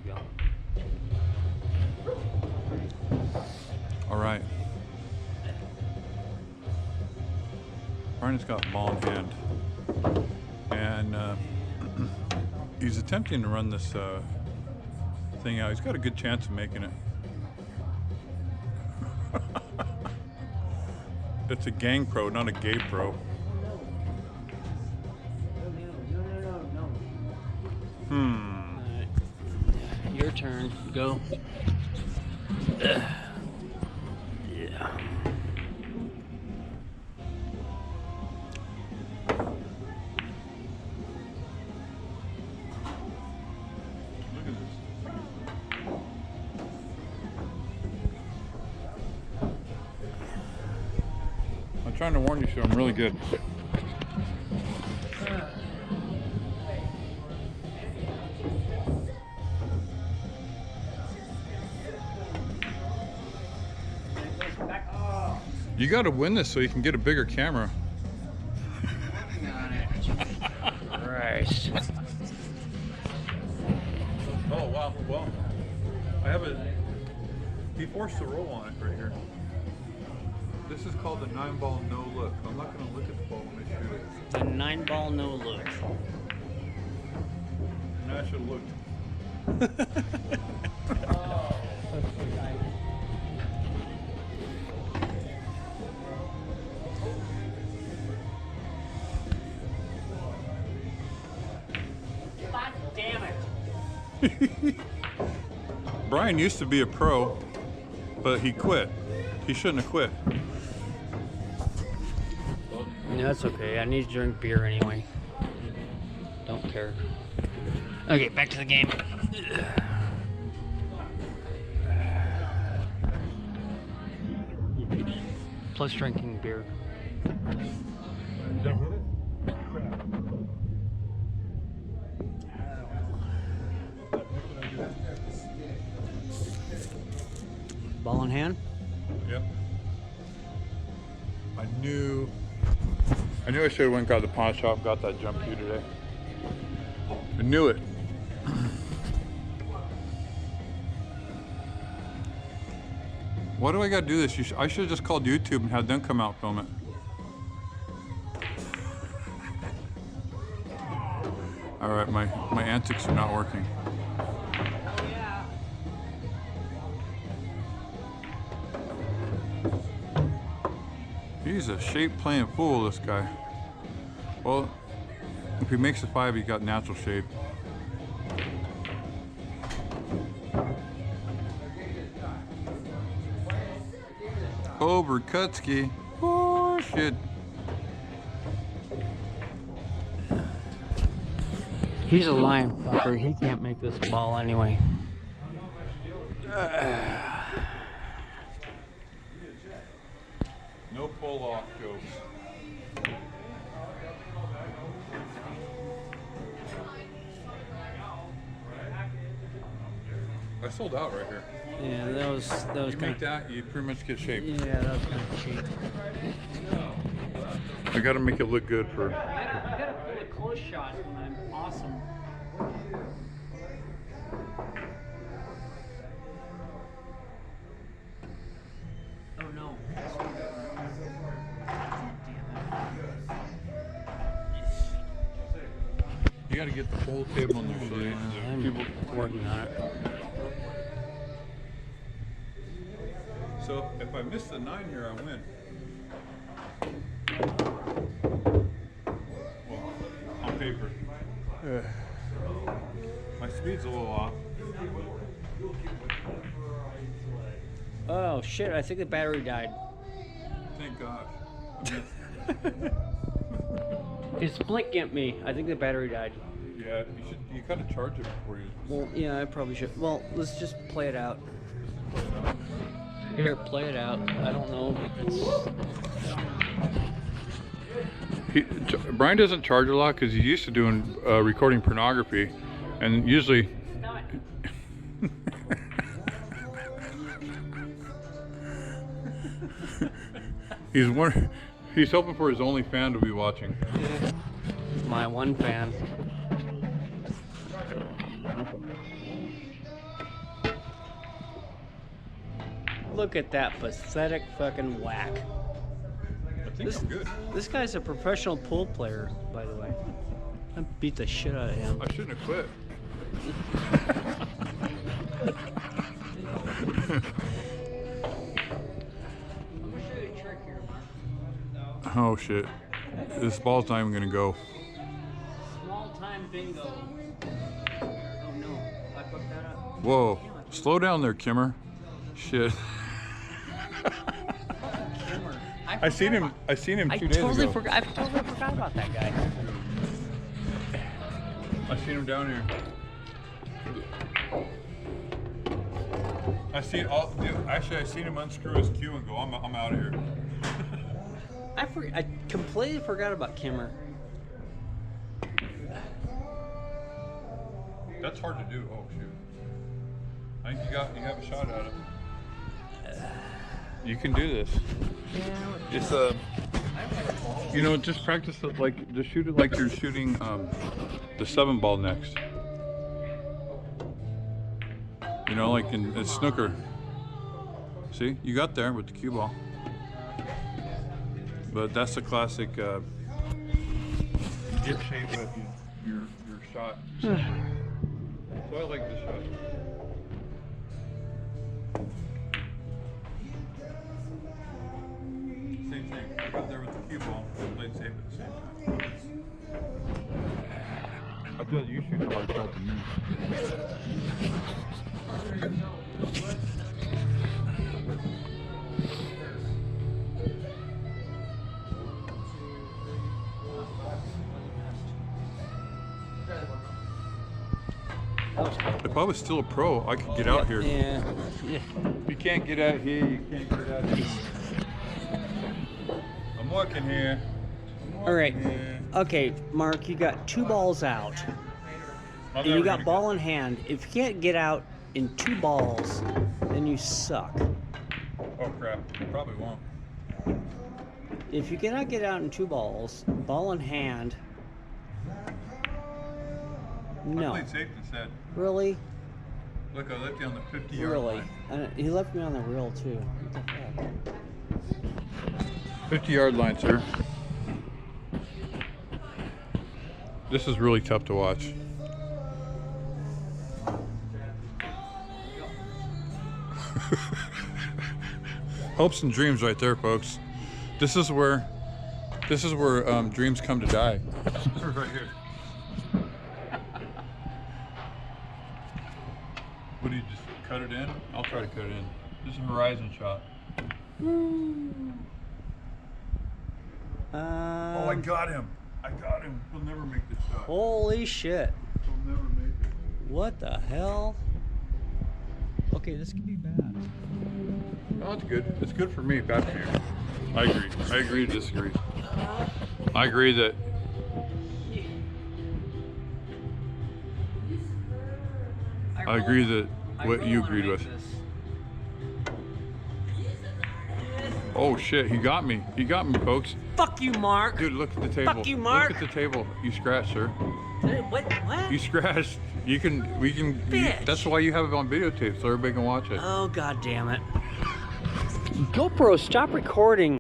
you go. All right. Brian's got a ball in hand, and he's attempting to run this thing out. He's got a good chance of making it. It's a gang pro, not a gay pro. Alright. Your turn. Go. Yeah. Look at this. I'm trying to warn you, so I'm really good. You got to win this so you can get a bigger camera. Christ. Oh wow, well, I have a. He forced the roll on it right here. This is called the 9-ball no look. I'm not going to look at the ball when I shoot it. The 9-ball no look. And I should look. God damn it. Brian used to be a pro, but he quit. He shouldn't have quit. That's okay. I need to drink beer anyway. Don't care. Okay, back to the game. Plus drinking beer. Ball in hand? Yep. I knew I should have went and got the pawn shop, got that jump cue today. I knew it. Why do I gotta do this? I should have just called YouTube and had them come out film it. All right, my antics are not working. He's a shape playing fool, this guy. Well, if he makes a 5, he got natural shape. Oh, Berkutsky. Oh, shit. He's a lying fucker. He can't make this ball anyway. No pull off jokes. I sold out right here. Yeah, that was You make that, you pretty much get shape. Yeah, that was kind of cheap. I gotta make it look good for. You gotta pull a close shot when I'm awesome. Oh no. You gotta get the whole table on their shades. I'm People working on it. So if I miss the 9 here, I win. Well, on paper. My speed's a little off. Oh shit, I think the battery died. Thank God. It's blinking at me. I think the battery died. Yeah, you gotta charge it before you. Well, yeah, I probably should. Well, let's just play it out. Here, play it out. I don't know if it's... Brian doesn't charge a lot because he's used to doing recording pornography, and usually. He's hoping for his only fan to be watching. My one fan. Look at that pathetic fucking whack. I think I'm good. This guy's a professional pool player, by the way. I beat the shit out of him. I shouldn't have quit. Oh shit. This ball's not even gonna go. Small time bingo. Oh no, I fucked that up. Whoa. Slow down there, Kimmer. Shit. I seen him 2 days ago. I totally forgot about that guy. I seen him down here. I seen him unscrew his cue and go, I'm out of here. I completely forgot about Kimmer. That's hard to do. Oh shoot. I think you have a shot at it. You can do this. Just just practice it just shoot it like you're shooting the 7 ball next. You know, like in snooker. See, you got there with the cue ball. But that's the classic get shape with your shot. So I like this shot. Same thing. I got there with the cue ball and played safe at the same time. I feel like you shoot a hard shot than me. If I was still a pro, I could get out here. Yeah. You can't get out here, you can't get out here. I'm working here. All right. Okay, Mark, you got 2 balls out. And you got ball in hand. If you can't get out in 2 balls, then you suck. Oh crap, you probably won't. If you cannot get out in 2 balls, ball in hand. No. I played safe instead. Really? Look, I left you on the 50-yard Really? line. He left me on the reel too. What the fuck? 50-yard line, sir. This is really tough to watch. Hopes and dreams right there, folks. This is where dreams come to die. Right here. What do you just cut it in? I'll try to cut it in. This is a horizon shot. Oh, I got him. He'll never make this shot. Holy shit. He'll never make it. What the hell? Okay, this could be bad. Oh, it's good. It's good for me. Bad for you. I agree. I agree to disagree. I agree that. I agree that what you agreed with. Oh shit, he got me. He got me, folks. Fuck you, Mark. Dude, look at the table. Fuck you, Mark. Look at the table. You scratched, sir. What? You scratched. We can. Bitch. That's why you have it on videotape, so everybody can watch it. Oh, god damn it. GoPro, stop recording.